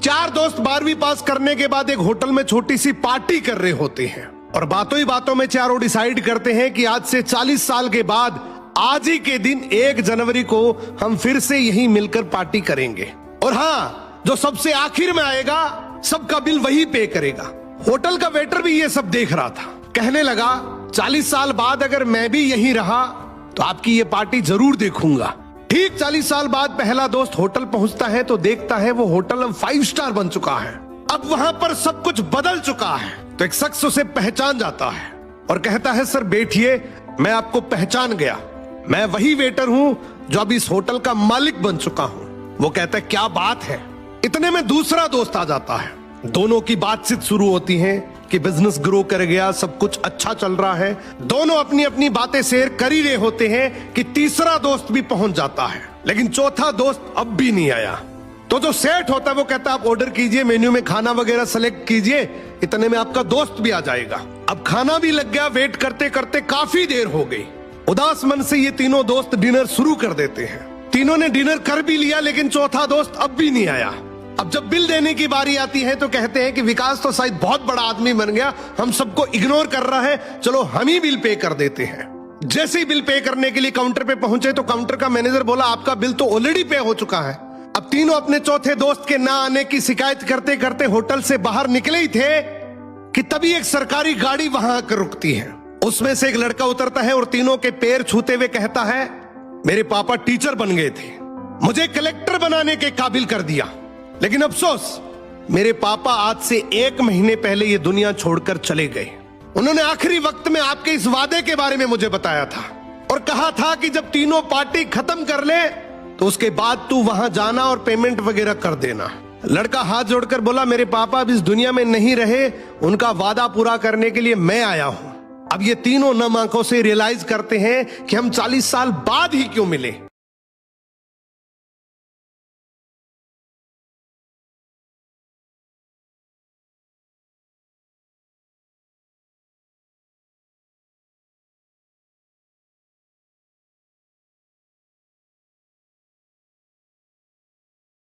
4 दोस्त 12वीं पास करने के बाद एक होटल में छोटी सी पार्टी कर रहे होते हैं और बातों ही बातों में चारों डिसाइड करते हैं कि आज से 40 साल के बाद आज ही के दिन 1 जनवरी को हम फिर से यहीं मिलकर पार्टी करेंगे। और हाँ, जो सबसे आखिर में आएगा सबका बिल वही पे करेगा। होटल का वेटर भी ये सब देख रहा था। कहने लगा 40 साल बाद अगर मैं भी यहीं रहा तो आपकी ये पार्टी जरूर देखूंगा। ठीक 40 साल बाद पहला दोस्त होटल पहुंचता है तो देखता है वो होटल अब 5 स्टार बन चुका है। अब वहां पर सब कुछ बदल चुका है। तो एक शख्स उसे पहचान जाता है और कहता है सर बैठिए, मैं आपको पहचान गया, मैं वही वेटर हूं जो अब इस होटल का मालिक बन चुका हूं। वो कहता है क्या बात है। इतने में दूसरा दोस्त आ जाता है। दोनों की बातचीत शुरू होती है कि बिजनेस ग्रो कर गया, सब कुछ अच्छा चल रहा है। दोनों अपनी अपनी बातें शेयर कर ही रहे होते हैं कि तीसरा दोस्त भी पहुंच जाता है, लेकिन चौथा दोस्त अब भी नहीं आया। तो जो सेठ होता है वो कहता है आप ऑर्डर कीजिए, मेन्यू में खाना वगैरह सेलेक्ट कीजिए, इतने में आपका दोस्त भी आ जाएगा। अब खाना भी लग गया। वेट करते करते काफी देर हो गई। उदास मन से ये तीनों दोस्त डिनर शुरू कर देते हैं। तीनों ने डिनर कर भी लिया, लेकिन चौथा दोस्त अब भी नहीं आया। अब जब बिल देने की बारी आती है तो कहते हैं कि विकास तो शायद बहुत बड़ा आदमी बन गया, हम सबको इग्नोर कर रहा है, चलो हम ही बिल पे कर देते हैं। जैसे ही बिल पे करने के लिए काउंटर पे पहुंचे तो काउंटर का मैनेजर बोला आपका बिल तो ऑलरेडी पे हो चुका है। अब तीनों अपने चौथे दोस्त के ना आने की शिकायत करते करते होटल से बाहर निकले ही थे कि तभी एक सरकारी गाड़ी वहां आकर रुकती है। उसमें से एक लड़का उतरता है और तीनों के पैर छूते हुए कहता है मेरे पापा टीचर बन गए थे, मुझे कलेक्टर बनाने के काबिल कर दिया, लेकिन अफसोस मेरे पापा आज से 1 महीने पहले ये दुनिया छोड़कर चले गए। उन्होंने आखिरी वक्त में आपके इस वादे के बारे में मुझे बताया था और कहा था कि जब तीनों पार्टी खत्म कर ले तो उसके बाद तू वहां जाना और पेमेंट वगैरह कर देना। लड़का हाथ जोड़कर बोला मेरे पापा अब इस दुनिया में नहीं रहे, उनका वादा पूरा करने के लिए मैं आया हूं। अब ये तीनों नम आंखों से रियलाइज करते हैं कि हम 40 साल बाद ही क्यों मिले।